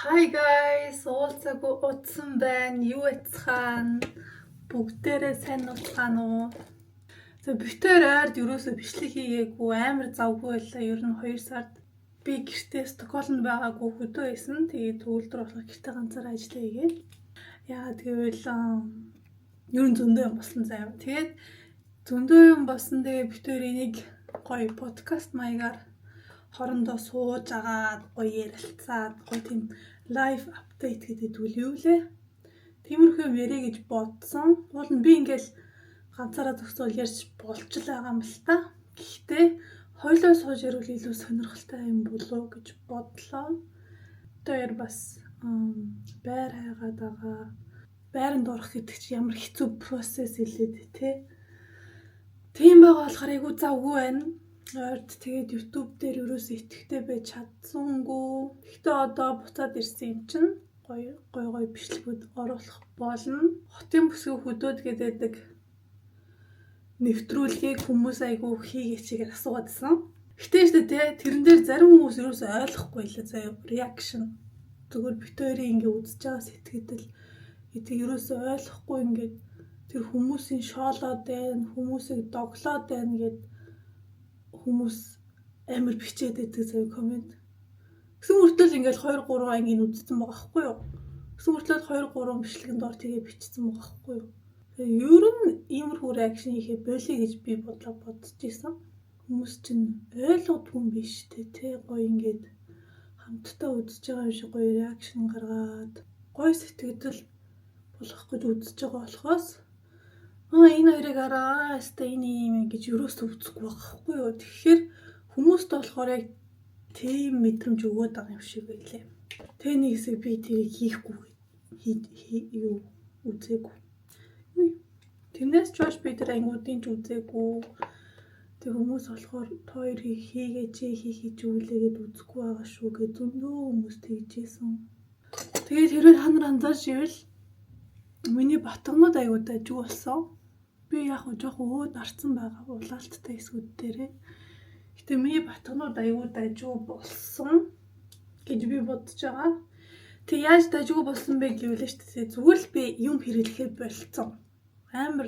Hi guys, уулзаагүй утсан байна. Юу яцхан? Бүгдээрээ сайн уулзгаана уу? За битээр ойрд ерөөсөө бичлэг хийгээгүй, амар завгүй байлаа. Ер нь 2 сард би гэртээ Стокгольмд байгаагүй хөдөө байсан. Тэгээд төвлөрд болохоор гэртээ ганцаараа ажиллаа хийгээд. Яагаад гэвэл ер нь зөндөө юм болсон заяа. Тэгээд зөндөө юм болсон. Тэгээд битээр энийг гоё подкаст маягаар хоорондоо сууж агаад гоё ярилцаад гоё тийм лайв апдейт гэдэг үл лээ. Тиймэрхүү юм ярэ гэж бодсон. Уул нь би ингээл ганцаараа зогсоол ярьж болж л байгаа юм л та. Гэхдээ хоёлоо сууж ярил илүү сонирхолтой юм болов гэж бодлоо. Тэр бас байр хайгаад байгаа. Байранд орох гэдэг чинь ямар хэцүү процесс илээд те. Тийм байгаа болохоор айгу завгүй байна. Ойрд тэгээд YouTube дээр ерөөсөө итгэвтэй байж чадсангүй. Гэхдээ одоо буцаад ирсэн юм чинь гоё бичлэгүүд оруулах болно. Хотын бүсгүй хөдөөд гэдэг нэвтрүүлгийг хүмүүс айгу хийгээчээр асуугаадсан. Гэтэ тэрэн дээр зарим хүмүүс ерөөсөө ойлгохгүй лээ заяа reaction. Зүгээр битээрээ ингэ үзэж байгаа сэтгэл эдгээр ерөөсөө ойлгохгүй ингээд тэр хүмүүсийн шоолоод байна, хүмүүсийг доглоод байна гэд хүмүүс амар бичээд байдаг заяа комент. Гэсэн үртэл ингээл 2 3 ангийн үзсэн байгаа байхгүй юу? Гэсэн үртэл 2 3 бичлэгэнд дор тэгээ бичсэн байгаа байхгүй юу? Ер нь иймэрхүү реакшн хийхэ болиё гэж би бодож ийсэн. Хүмүүс чинь ойлгодгүй юм биш те гоё ингээд хамтдаа үзэж байгаа юм шиг гоё реакшн гаргаад гоё сэтгэл болох гэж үзэж байгаа болохоос энэ хоёрыг араа стейн юм гэж юусоо үзэхгүй байхгүй юу. Тэгэхээр хүмүүст болохоор яг тийм мэдрэмж өгөөд байгаа юм шиг байлээ. Тэгээ нэг хэсэг би тэрийг хийхгүй юу үзээгүй. Тэрнээс ч биш би тэр ангуудын ч үзээгүй. Тэг хүмүүс болохоор хоёрыг хийгээч үлээгээд үзэхгүй байгаа шүү гэж зөндөө хүмүүс тэгжсэн. Тэгээд хэрвээ та нар анзаарч ивэл миний батгнууд аягүй дажгүй болсон. Би яг жоохон өөд арцсан байгаа улаалттай хэсгүүд дээрээ. Гэтэ миний батгнууд аягүй дажгүй болсон гэж би бодож байгаа. Тэг яаж дажгүй болсон бэ гэвэл шүү дээ. Зүгээр л би юм хэрэглэхэд болцсон. Амар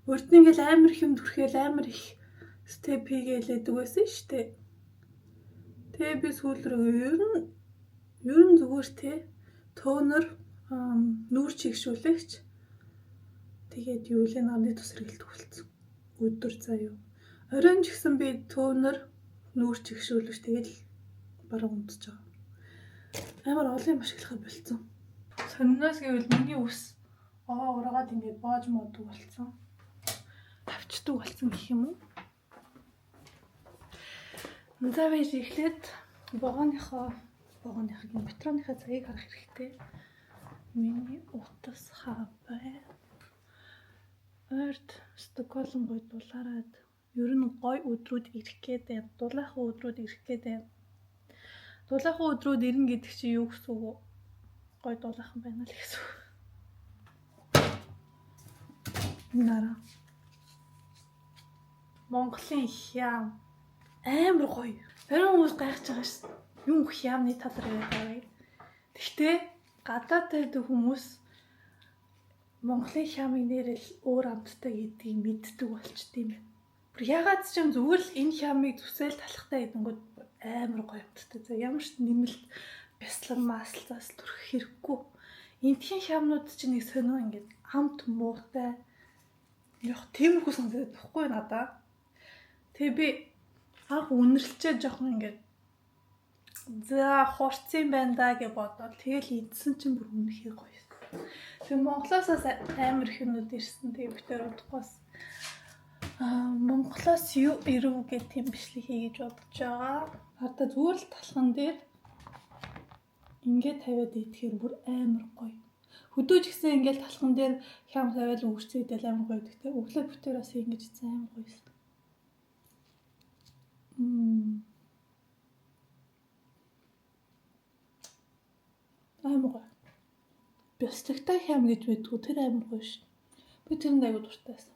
урд нь ингээл амар их юм түрхээл амар их степ хийгээлээдэг байсан шүү дээ. Тэгээ би сүүл рүү ер нь зүгээр те тонер нүүр чигшүүлэгч тэгээд юу лээ намны тус хэрэгэлдэг болсон. Өдөр заяа. Оройн ч гэсэн би тонер нүүр чигшүүлэгч тэгээд баруун унтж байгаа. Амар олон юм ашиглахад болцсон. Сонноос гэвэл миний ус ураагаад ингээд боож моддаг болсон. Авчдаг болсон гэх юм уу? За байж эхлээд вагоныхоо метроныхаа цагийг харах хэрэгтэй. Миний утас хаваа. Орд Стокгольм гой дулаараад ер нь гой өдрүүд ирэх гээд байна. Дулаахан өдрүүд ирэх гээд байна. Дулаахан өдрүүд ирнэ гэдэг чинь юу гэсэн үг вэ? Гой дулаахан байна л гэсэн үг. Нара. Монголын хям амар гоё. Зарим хүмүүс гайхаж байгаа ш. Юм хямны талаар яриад байгаа. Гэхдээ гадаад байдаг хүмүүс Монголын хямыг нэрэл өөр амттай гэдгийг мэддэг болчт юм байна. Ягаад ч юм зүгээр л энэ хямыг зүсэл талахтай гэдэнгүүт амар гоё амттай. За ямар ч нэмэлт бяцлан маслаас төрөх хэрэггүй. Эндхийн хямнууд чинь нэг сонио ингээд амт муутай. Яг тиймэрхүү санагдаад байхгүй надаа. Тэгээ би анх үнэрлчээ жоохон ингээд за хурцсан байна да гэж бодоод тэгэл идсэн чинь бүр үнэхээр гоё. Тэгээ Монголоос амар их юмуд ирсэн. Тэгээ битээр удахгүйс Монголоос юу ирв гэх тийм бичлэг хий гэж бодож байгаа. Хардаа зүгээр л талхан дээр ингээд тавиад идэхээр бүр амар гоё. Хөдөөж гисэн ингээд талхан дээр хям тавиад үрцээдэл амар гоё гэдэг. Өглөө битээрээс ингэж ийцэн амар гоё юм. Амар гоё. Бяцлагтай хям гэж байдгүй тэр амар гоё ш. Би тэрэнд аягүй дуртай байсан.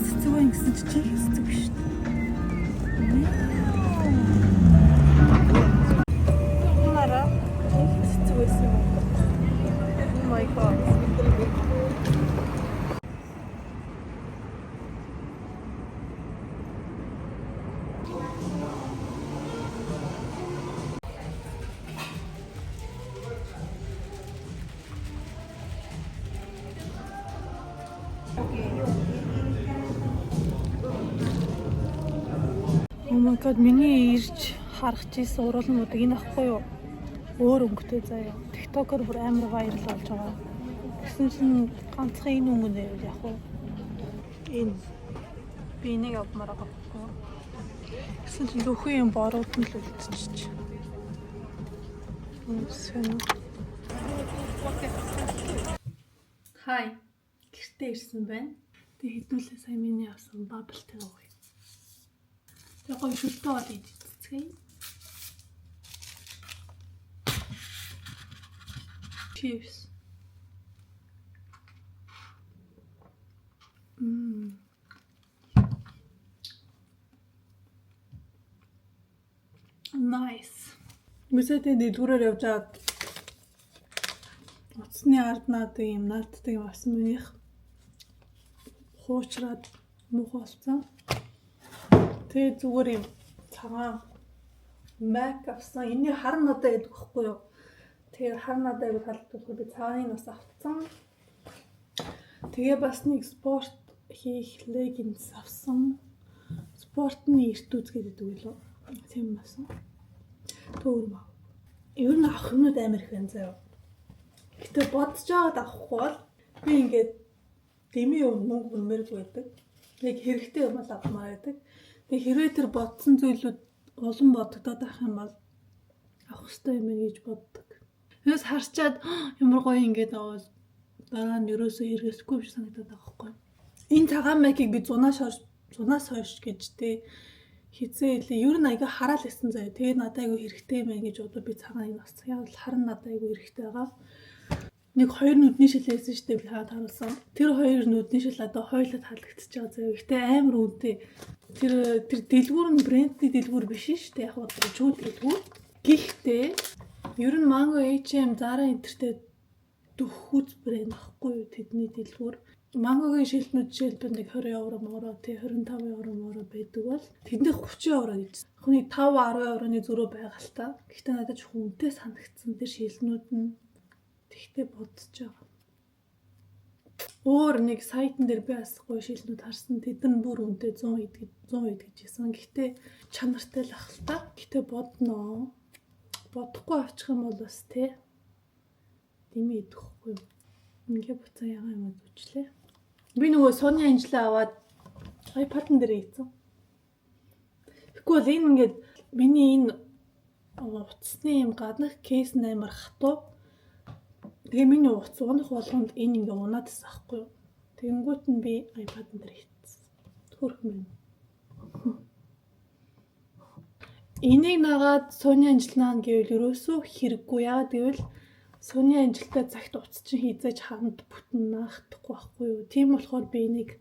цэцэг байна гэсэн чи цэцэг биш. Нара цэцэг байсан юм. Oh my god. Oh my god, миний ирж харах чийсэн уруулнууд энэ ахгүй юу? Өөр өнгөтэй заяа. TikTok-оор бүр амар viral болж байгаа. Гэсэн чинь ганцхан энэ өнгө нэр яг уу. Энэ би энийг авмаар байгаа. Гэсэн чинь зөвхөн юм борууд нь л үлдчихэж. Хай. Гэртээ ирсэн байна. Тэг хэдүүлээ сая миний авсан bubble tea ууя. Тэг гоё шүлтөө бол идчихье. Cheers. Nice. Mëсэтэй дэлгүүрээр явж аваад утасны ард наад юм наадтай юм авсан минийх хуучраад муухай болсон. Тэгээ зүгээр юм цагаан Mac авсан. Энийг хар надаа гэдэг байхгүй юу? Тэгээ хар надаа гэж халдвал би цагааныг бас авсан. Тэгээ бас нэг спорт хийх leggings авсан. Спортны эрт үзгээд байдаг лөө. Тийм басан. Төөр маа. Ер нь авах юмуд амар их байна заяа. Гэтэ бодож аваад авахгүй бол би ингээд дэмий мөнгө өрмөргүй байдаг. Яг хэрэгтэй юм бол авмаар байдаг. Тэгээ хэрвээ тэр бодсон зүйлүүд олон бодогдоод байх юм бол авах хэрэгтэй юм гэж боддог. Тэрс харчаад ямар гоё ингээд аваад дараа нь ерөөсөө хэрэгсэхгүй биш санагдаад байгаа байхгүй. Энэ цагаан майкийг би зунаас хойш гэж тэ хизээ илээ. Ер нь аяга хараал исэн заяа. Тэгээ надад аяга хэрэгтэй юм байна гэж бодоод би цагааныг авсан. Яг л харан надад аяга хэрэгтэй байгаа. Нэг хоёр нүдний шилээсэн штеп би харуулсан. Тэр хоёр нүдний шил одоо хойлоод халагдчихж байгаа заяа. Гэтэ амар үнэтэй. Тэр дэлгүүр нь брендний дэлгүүр биш штэ. Яг бол жууд дэлгүүр. Гэхдээ ер нь Mango H&M Zara энтертэй дөхөц брэнд ахгүй юу тэдний дэлгүүр. Mango-гийн шилтнүүд жишээлбэл нэг 20 евро мороо тий 25 евро мороо байдаг бол тэндээ 30 евро гэж. Хүний 5-10 евроны зөрөө байгаа л та. Гэхдээ надад ч хүнтэй санагдсан тэр шилтнүүд нь тэгтээ бодож байгаа. Өөр нэг сайтн дээр би бас гоё шилтнүүд харсан. Тэд нь бүр үнэтэй 100 гэж хэлсэн. Гэхдээ чанартай л ах л та. Гэхдээ бодноо. Бодохгүй авчих юм бол бас тий дэмий идэхгүй. Ингээ буцаа ягаа юм үзүүлээ. Би нөгөө Sony анжлаа аваад iPad-н дээр хийсэн. Тэгэхгүй бол энэ ингээд миний энэ утасны юм гаднах кейс амар хатуу. Тэгээ миний утас уунах болгонд энэ ингээ унаад тас ахгүй юу. Тэгэнгүүт нь би iPad-н дээр хийсэн. Төрхөн байна. Энийг нагаад Sony анжлаа гэвэл ерөөсөө хэрэггүй. Яагаад гэвэл Sony анжилтаа цагт утас чинь хизээж ханд бүтэн нахдахгүй байхгүй юу. Тийм болохоор би энийг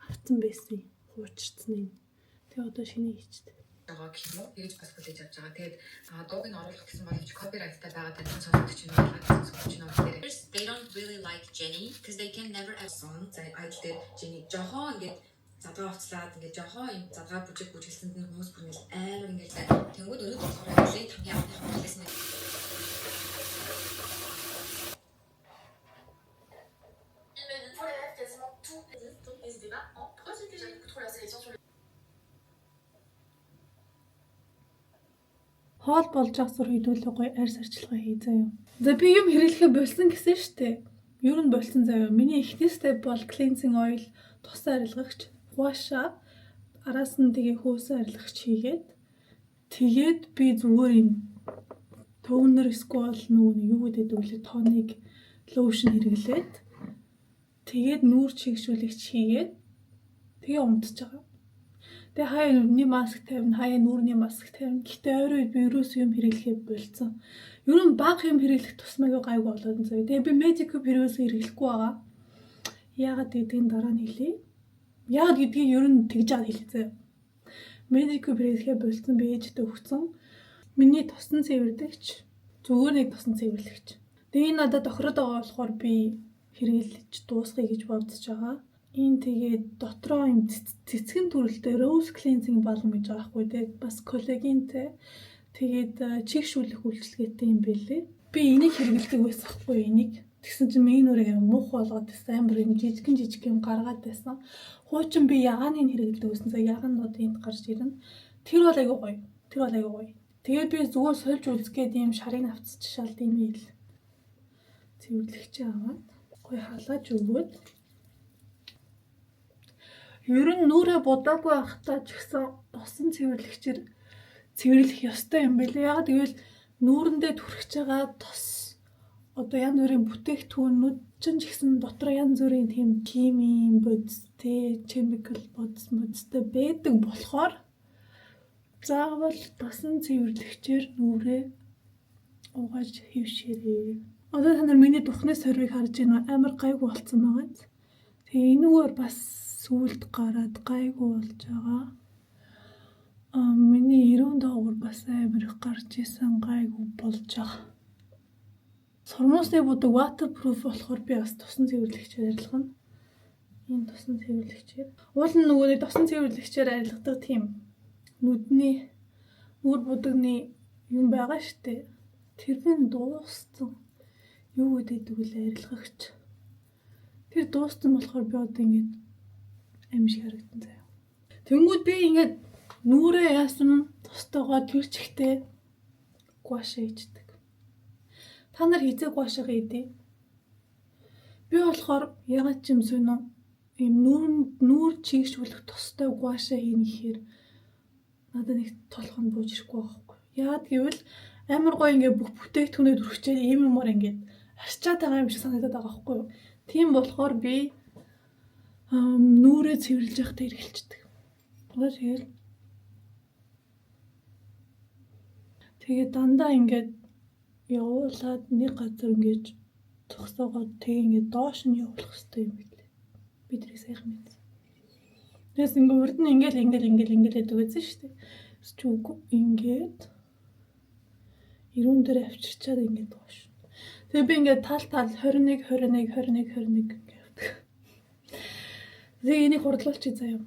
авсан байсан. Хуучирсан юм. Тэгээ одоо шинэ хийчихдээ. байгаа гэх юм уу? Тэгж бас хүлээж авч байгаа. Тэгээд дууг нь оруулах гэсэн боловч copyright-тай байгаа гэдэг сонсогч нь байгаа сонсогч нь байгаа. They don't really like Jennie because they can never have song. За айдл дээр Jennie жохон ингээд задгаа уцлаад ингээд жохон юм задгаа бүжиглсэнд нь хүмүүс бүр ингээд амар ингээд тэнгууд өнөд болохоор хэлээ хамгийн анхны хэлсэн. Хоол болж ах зур хийдүүлээ гоё арьс арчилгаа хий заяа. За би юм хэрэглэхэ болсон гэсэн штэ. Ер нь болсон заяа. Миний эхний step бол cleansing oil, тус арилгагч, хуаша, араас нь тэгээ хөөсөн арилгагч хийгээд би зүгээр юм toner эсвэл нөгөө юу гэдэг вэ? Tonic lotion хэрэглээд тэгээд нүүр чигшүүлэгч хийгээд тэгээ унтж байгаа. Тэгээ хаяа нүдний маск тавина, хаяа нүүрний маск тавина. Гэтэ ойр үед би ерөөс юм хэрэглэхээ болцсон. Ер нь бага юм хэрэглэх тусмайг гайгүй болоод энэ. Тэгээ би Medicube хэрэглэхгүй байгаа. Яагаад гэдгийг дараа нь хэлье. Яг гэдгийг ер нь тэгж аваад хэлээ. Medical break-ээ болцсон би ээжтэй өгсөн. Миний тосон цэвэрлэгч зүгээр нэг тосон цэвэрлэгч. Тэгээ энэ надад тохироод байгаа болохоор би хэрэглэж дуусгая гэж бодож байгаа. Энэ тэгээд дотроо юм цэцгэн төрөлтэй rose cleansing balm гэж байгаа хгүй те. Бас коллагентэй. Тэгээд чигшүүлэх үйлчлэгээтэй юм бэлээ. Би энийг хэрэглэдэг байсан хгүй энийг. Тэгсэн чинь миний нүрийг мух болгоод байсан. Амар юм жижиг юм гаргаад байсан. Хуучин би ягааны хэрэглэдэг байсан. Ягаанууд энд гарч ирнэ. Тэр бол айгүй гоё. Тэгээд би зүгээр сольж үзгээд ийм шарыг авцчихшаал тийм ийл. Цэвэрлэгч аваад гоё халааж өгөөд. Ер нь нүрээ будаагүй байхдаа ч гэсэн тосон цэвэрлэгчээр цэвэрлэх ёстой юм байлээ. Яг тэгвэл нүүрэндээ түрхэж байгаа тос одоо янз бүрийн бүтээгдэхүүнүүд чинь ч гэсэн дотор янз бүрийн тийм химийн бодистэй, chemical бодистой байдаг болохоор заавал тосон цэвэрлэгчээр нүрээ угааж хэвшээрэй. Одоо та нар миний духны сорвыг харж байна. Амар гайгүй болцсон байгаа. Тэгээ энэгээр бас сүулт гараад гайгүй болж байгаа. Миний 90 доогуур бас амар их гарч исэн гайгүй болж байгаа. Сормосны будаг waterproof болохоор би бас тосон цэвэрлэгчээр арилгана. Энэ тосон цэвэрлэгчээр. Уул нь нөгөө нэг тосон цэвэрлэгчээр арилгадаг тийм нүдний нүур будагны юм байгаа штэ. Тэр нь дууссан. Юу гэдэг вэ арилгагч. Тэр дууссан болохоор би одоо ингэж амжиг харагдан заяа. Тэнгүүд би ингэж нүрээ яасан тостойгоо тэр чихтэй гуашаа хийдэг. Та нар хизээ гуашаа хийдэй. Би болохоор ягаад ч юм сонь ийм нүүр чигшүүлэх тостой гуашаа хийнэ гэхээр надад нэг толгойн бууж ирэхгүй байхгүй. Яагаад гэвэл амар гоё ингээ бүх бүтээгдэхүүнээ дүрхчээд ийм юмор ингээ арчаад байгаа юм шиг санагдаад байгаа байхгүй юу. Тийм болохоор би нүрээ цэвэрлж явахдаа хэрэгэлцдэг. Тэгээд дандаа ингээд явуулаад нэг газар ингээд зогсоогоод тэг ингээд доош нь явуулах хэрэгтэй юм билээ. Би тэрийг сайхан мэдсэн. Тэгээс ингээд урд нь ингээд гэдэг байсан шүү дээ. Чи үгүй ингээд 90 дээр авчирчаад ингээд доош. Тэгээ би ингээд тал 21 ингээд явдаг. Тэгээ энийг хурдлуулчих заяа.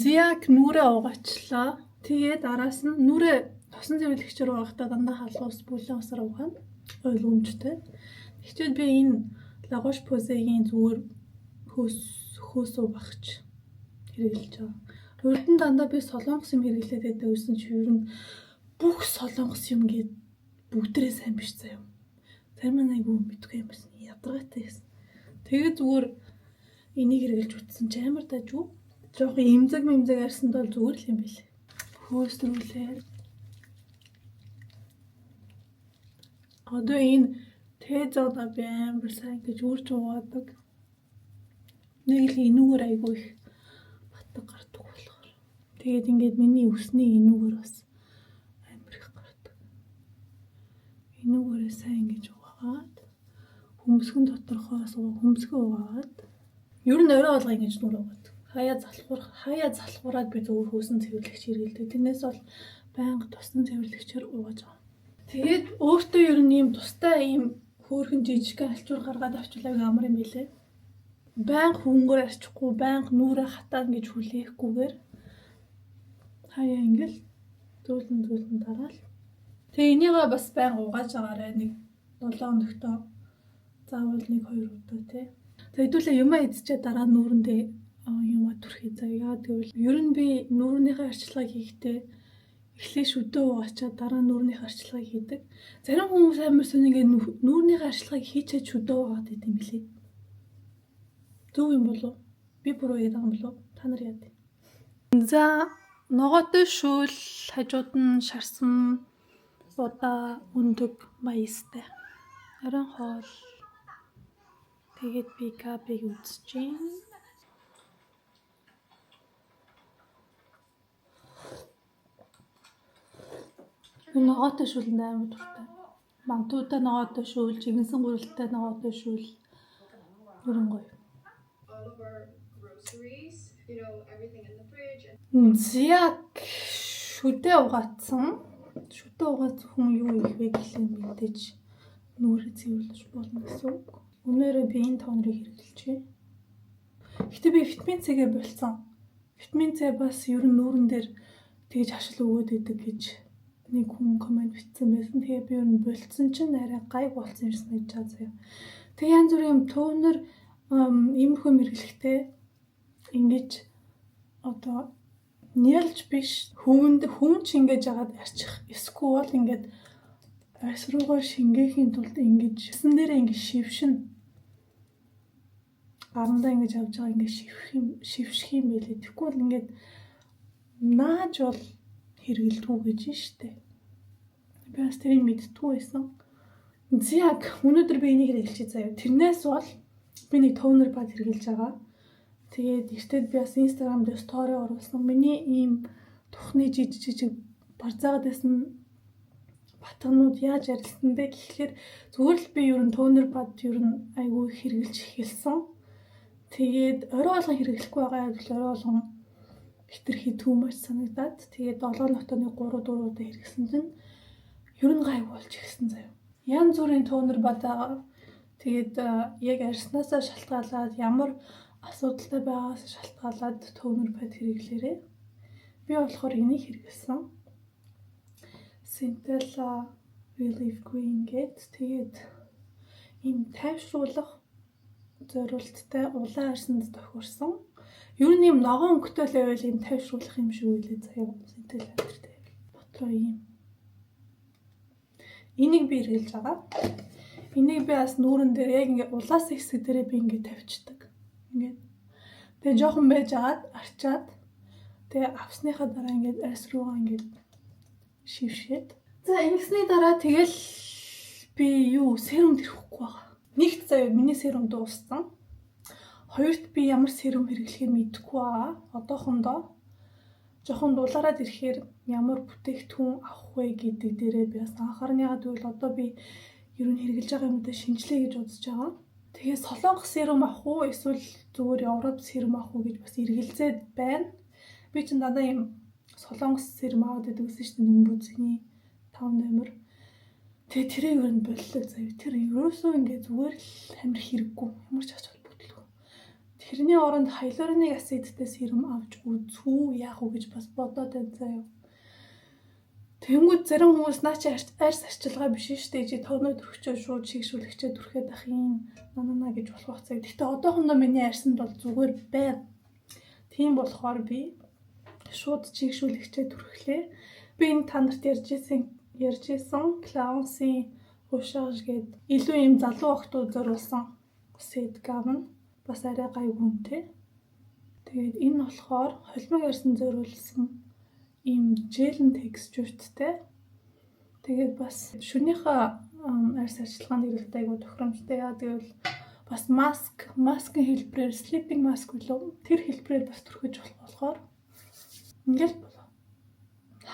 Зяг нүрээ угаачлаа. Тэгээд араас нь нүрээ тосон цэвэрлэгчээр угаахдаа дандаа халуус бүлээн усаар угаана. Ойлгомжтой. Тэгвэл би энэ лагош позегийн зүгээр хөөс угаагч хэрэглэж байгаа. Урд нь дандаа би солонгос юм хэрэглээд байдаг байсан чи ер нь бүх солонгос юм гээд бүгдрээ сайн биш заяа. Зарим нь айгүй мэдгүй юм байна. Ядаргаатай байсан. Тэгээд зүгээр энийг хэрэглэж утсан чи амар дажгүй. Жохон имзэг арсанд бол зүгээр л юм билээ. Хөөсрүүлээ. Одоо энэ тэзода би амар сайн гэж үрж угаадаг. Нэг л энүүгээр айгүй их батг гардаг болохоор. Тэгээд ингээд миний өсний энүүгээр бас амар их гардаг. Энүүгээрээ сайн гэж угаагаад хөмсгөн доторхоос хөмсгөө угаагаад ер нь орой болгоо ингэж нүр угаадаг. Хаяа залхуураад би зөвхөн хөөсөн цэвэрлэгч хэрэглэдэг. Тэрнээс бол байнга тосон цэвэрлэгчээр угааж байгаа. Тэгээд өөртөө ер нь ийм тустай ийм хөөрхөн жижигхэн алчуур гаргаад авчлаа амар юм билээ. Байнга хөнгөр арчихгүй, байнга нүрээ хатаад ингэж хүлээхгүйгээр хаяа ингээл зөөлөн дараал. Тэгээ энийгээ бас байнга угааж байгаарай нэг 7 хоногтоо заавал 1-2 удаа тий. Тэгээд хэдүүлээ юмаа эзчээ дараа нүрэндээ юмаа түрхий заяа. Тэгвэл ер нь би нүрийнхээ арчилгааг хийхдээ эхлээ шүдөө угаачаад дараа нүрийнхээ арчилгааг хийдэг. Зарим хүмүүс амар сонь ингээ нүрийнхээ арчилгааг хийчээд шүдөө угаад идэм билээ. Зөв юм болов? Би буруу яриад байгаа юм болов? Та нар яа дээ? За ногоотой шүүл хажууд нь шарсан удаа өндөг маистай. Харин хоол Тэгээд би капыг үзэж байна. Ногоотой шүүл амар дуртай. Мантуудаа ногоотой шүүл, жигэнсэн гурилтай ногоотой шүүл. Бүрэн гоё. All of our groceries, everything in the fridge. Зяг шүдээ угаацсан. Шүдээ угац хүн юу их вэ гэхлээр мэдээж нүрээ цэвэрлэж болно гэсэн үг. Өнөөрөө би энэ тонрыг хэрэглэж байна. Гэтэ би витамин С-гээ болцсон. Витамин С бас ер нь нүүрэн дээр тэгж ашиг өгөөд идэг гэж нэг хүн комент бичсэн байсан. Тэгээ би ер нь болцсон чинь арай гайг болсон юм шиг санагдаж байгаа. Тэгээ янз бүрийн юм тонер иймэрхүү мэргэлэхтэй ингэж одоо нялж биш хүн ч ингэж яагаад арчих эсвэл ингэж арьс руугаар шингээхийн тулд ингэж эсэн дээрээ ингэж шившин гарандаа ингэж авч байгаа ингэж шивших юм байлээ. Тэгэхгүй бол ингэж нааж бол хэрэгэлдэггүй гэж штэ. Би бас тэрийг мэдтгүй байсан. Зяг өнөөдөр би энийг хэрэглэж заяа. Тэрнээс бол би нэг тонер бад хэрэглэж байгаа. Тэгээд эртээд би бас Instagram дээр стори оруулсан. Миний ийм тухны жижиг барзаагаад байсан батганууд яаж арилсан бэ гэхлээр зүгээр л би ер нь тонер бад ер нь айгүй хэрэглэж эхэлсэн. Тэгээд орой болгон хэрэглэхгүй байгаа бол орой болгон хитрхи түүмэс санагдаад тэгээд 7 нотооны 3-4 удаа хэрэгсэн чинь ер нь гайг болж ирсэн заяа. Янз бүрийн тонер бад байгаа. Тэгээд яг арьснаасаа шалтгаалаад ямар асуудалтай байгаас шалтгаалаад тонер бад хэрэглээрээ. Би болохоор энийг хэрэглэсэн. Centella Relief Green гэдэг. Тэгээд ийм тайвшруулах зорилттой улаан арьсанд тохирсон. Ер нь юм ногоон өнгөтэй л байвал ийм тайвшруулах юм шиг үлээ заяа. Centella гэдэг. Бодлоо ийм. Энийг би хэрэглэж байгаа. Энийг би бас нүүрэн дээр яг ингээ улаас хэсэг дээрээ би ингээ тавьчихдаг. Ингээд. Тэгээ жоохон байж агаад арчаад тэгээ авсныхаа дараа ингээд арьс руугаа ингээд шившээд. За ингэсний дараа тэгэл би серум тэрхэхгүй байгаа. Нэгт заяа миний серум дууссан. Хоёрт би ямар серум хэрэглэхээ мэдэхгүй байгаа. Одоохондоо жоохон дулаараад ирэхээр ямар бүтээгдэхүүн авах вэ гэдэг дээрээ би бас анхаарныгаа тэгвэл одоо би ер нь хэрэглэж байгаа юмудаа шинжилээ гэж бодож байгаа. Тэгээ солонгос серум авах уу эсвэл зүгээр Европ серум авах уу гэж бас эргэлзээд байна. Би ч дандаа юм солонгос серум аваад байдаг гэсэн чинь Нөмбөцгийн 5 номер. Тэгээ тэрийг ер нь боллоо заяа. Тэр ерөөсөө ингээ зүгээр л амир хэрэггүй. Ямар ч ач холбогдолгүй. Тэрний оронд хялуроник асидтай серум авч үзүү яах уу гэж бас бодоод байна заяа. Тэнгүүд зарим хүмүүс наа чи арьс арчилгаа биш шүү дээ. Чи тоноо төрөхчөө шууд шигшүүлэгчээ түрхээд ах юм нанана гэж болох цаг. Гэхдээ одоохондоо миний арьсанд бол зүгээр байна. Тийм болохоор би шууд шигшүүлэгчээ түрхлээ. Би энэ та нарт ярьжсэн Clown's Rouge гээд илүү юм залуу охтууд зориулсан set gum бас арай гайгүй. Тэгээд энэ болохоор холимог арьсан зориулсан ийм жэлэн текстуртэй. Тэгээд бас шөнийхөө арьс арчилгаанд хэрэглэдэг айгуу тохиромжтой. Яа гэвэл бас маскын хэлбэрээр sleeping mask үлээ. Тэр хэлбэрээр бас түрхэж болохоор ингээл болоо.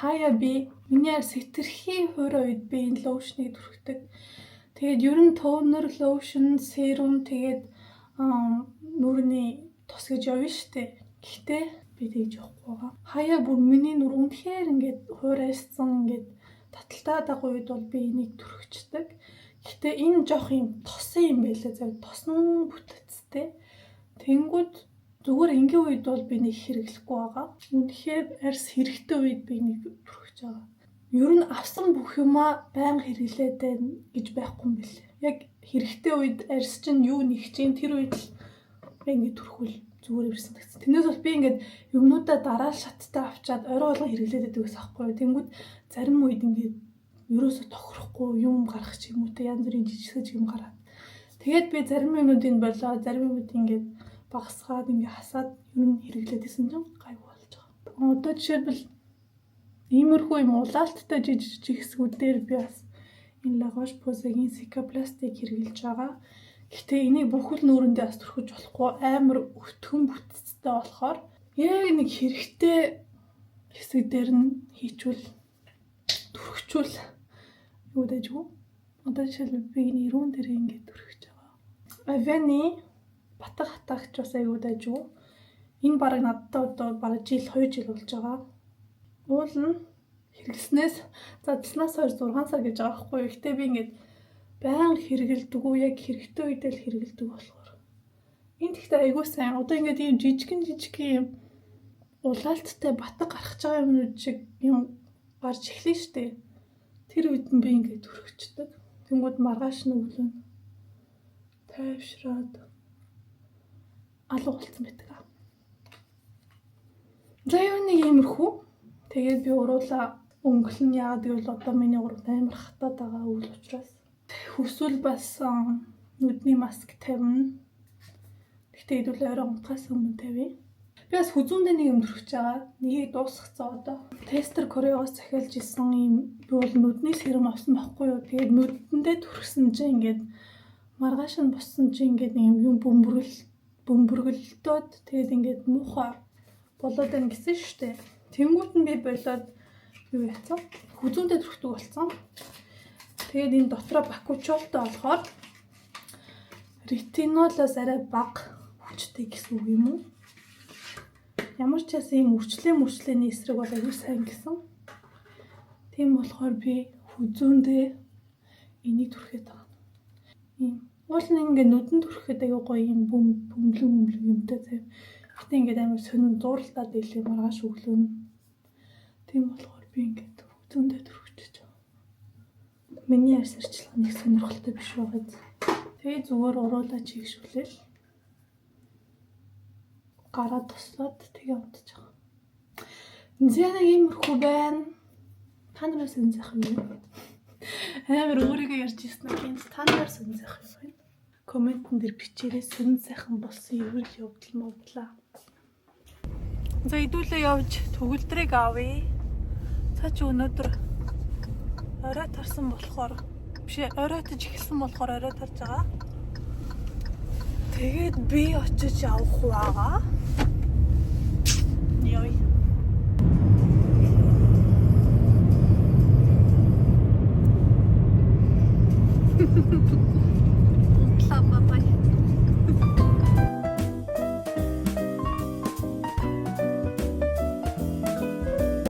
Хаяа би миний арьс хэтэрхий хуурай үед би энэ лошныг түрхдэг. Тэгээд ер нь тонер, лошн, серум тэгээд нүрний тус гэж явна штэ. Гэхдээ би тэгж явахгүй байгаа. Хаяа бүр миний нүр үнэхээр ингээд хуурайсан ингээд таталтай дагуу үед бол би энийг түрхчихдэг. Гэхдээ энэ жоох юм тосон юм байлаа зав. Тосон бүтэцтэй. Тэнгүүд зүгээр ингийн үед бол би нэг хэрэглэхгүй байгаа. Үнэхээр арьс хэрэгтэй үед би нэг түрхэж байгаа. Ер нь авсан бүх юмаа байнга хэрэглээд байна гэж байхгүй юм билээ. Яг хэрэгтэй үед арьс чинь юу нэг чинь тэр үед л ингээд түрхүүл зүгээр ирсэн гэсэн. Тэрнээс бол би ингээд юмнуудаа дараа шаттай авчаад орой болгон хэрэглээд байдаг гэсэн аахгүй. Тэнгүүд зарим үед ингээд ерөөсө тохирохгүй юм гарах ч юм уу те янз бүрийн жижиг юм гараад. Тэгээд би зарим юмнуудыг болоо зарим юмнууд ингээд багасгаад ингээд хасаад ер нь хэрэглээд исэн чинь гайгүй болж байгаа. Одоо жишээлбэл иймэрхүү юм улаалттай жижиг хэсгүүдээр би бас энэ La Roche-Posay-гийн Cicaplast-ыг хэрэглэж байгаа. Гэтэ энийг бүхэл нүүрэндээ бас түрхэж болохгүй амар өтгөн бүтцтэй болохоор яг нэг хэрэгтэй хэсэг дээр нь хийчүүл түрхчүүл юу дэж юу? Одоо жишээлбэл би энэ ирүүн дээр ингээд түрхэж байгаа. Авени батга хатаагч бас аюу дэж юу? Энэ бараг надтай одоо бараг жил 2 жил болж байгаа. Уул нь хэрэглэснээс задлснаас 6 сар гэж байгаа байхгүй юу? Гэтэ би ингээд баян хэрэгэлдэг үү яг хэрэгтэй үедээ л хэрэгэлдэг болохоор. Энэ тэгтээ айгуу сайн. Одоо ингээд ийм жижигэн юм улаалттай батга гарах байгаа юмнууд шиг юм гарч эхлэн штэ. Тэр үед нь би ингээд түрхчихдэг. Тэнгүүд маргааш нь өглөө тайвшраад алга болсон байдаг. За юу нэг иймэрхүү. Тэгээд би уруулаа өнгөлн яагаад гэвэл одоо миний урагт амар хатаад байгаа үйл учраас. Хүсвэл бас нүдний маск тавина. Гэхдээ хэдүүл орой унтахаас өмнө тавья. Би бас хүзүүндээ нэг юм түрхэж байгаа. Нэгийг дуусгацсан одоо. Тестер Кореогоос захиалж ирсэн юм би бол нүдний сэрэм авсан байхгүй юу. Тэгээд нүдэндээ түрхсэн чинь ингээд маргааш нь боссон чинь ингээд нэг юм бөмбөргөлтөөд тэгээд ингээд муухай болоод байна гэсэн штэ. Тэнгүүд нь би болоод юу яцсан? Хүзүүндээ түрхдэг болсон. Тэгээд энэ дотроо бакучолтой болохоор ретинолоос арай бага хүчтэй гэсэн үг юм уу? Ямар ч яс ийм мөрчлөөний эсрэг бол аюу сайн гэсэн. Тийм болохоор би хүзүүндээ энийг түрхээд байгаа. Ийм уул нь ингээ нүдэн түрхэхэд аюу гоё юм бөмбөлөг юмтай зав. Гэтэ ингээд амар сонин зууралтаад ийлээ маргааш өглөө нь. Тийм болохоор би ингээд хүзүүндээ түрхэж байгаа. Миний арьсарчлага нэг сонирхолтой биш байгаад. Тэгээ зүгээр уруулаа чигшүүлээл. Гараа туслаад тэгээ унтаж байгаа. Зэнэ иймэрхүү байна. Та нараас үнзах юм уу? Амар өөрийгөө ярьж ирсэн юм. Та нараас үнзах юм байна. Комментэн дээр бичээрэй сүн сайхан болсон юу явдал мовдлаа. За идүүлээ явж төгөлдрийг авъя. Цаа чи өнөөдөр орой тарсан болохоор биш оройтож эхэлсэн болохоор орой тарж байгаа. Тэгээд би очиж явах байгаа. Яй.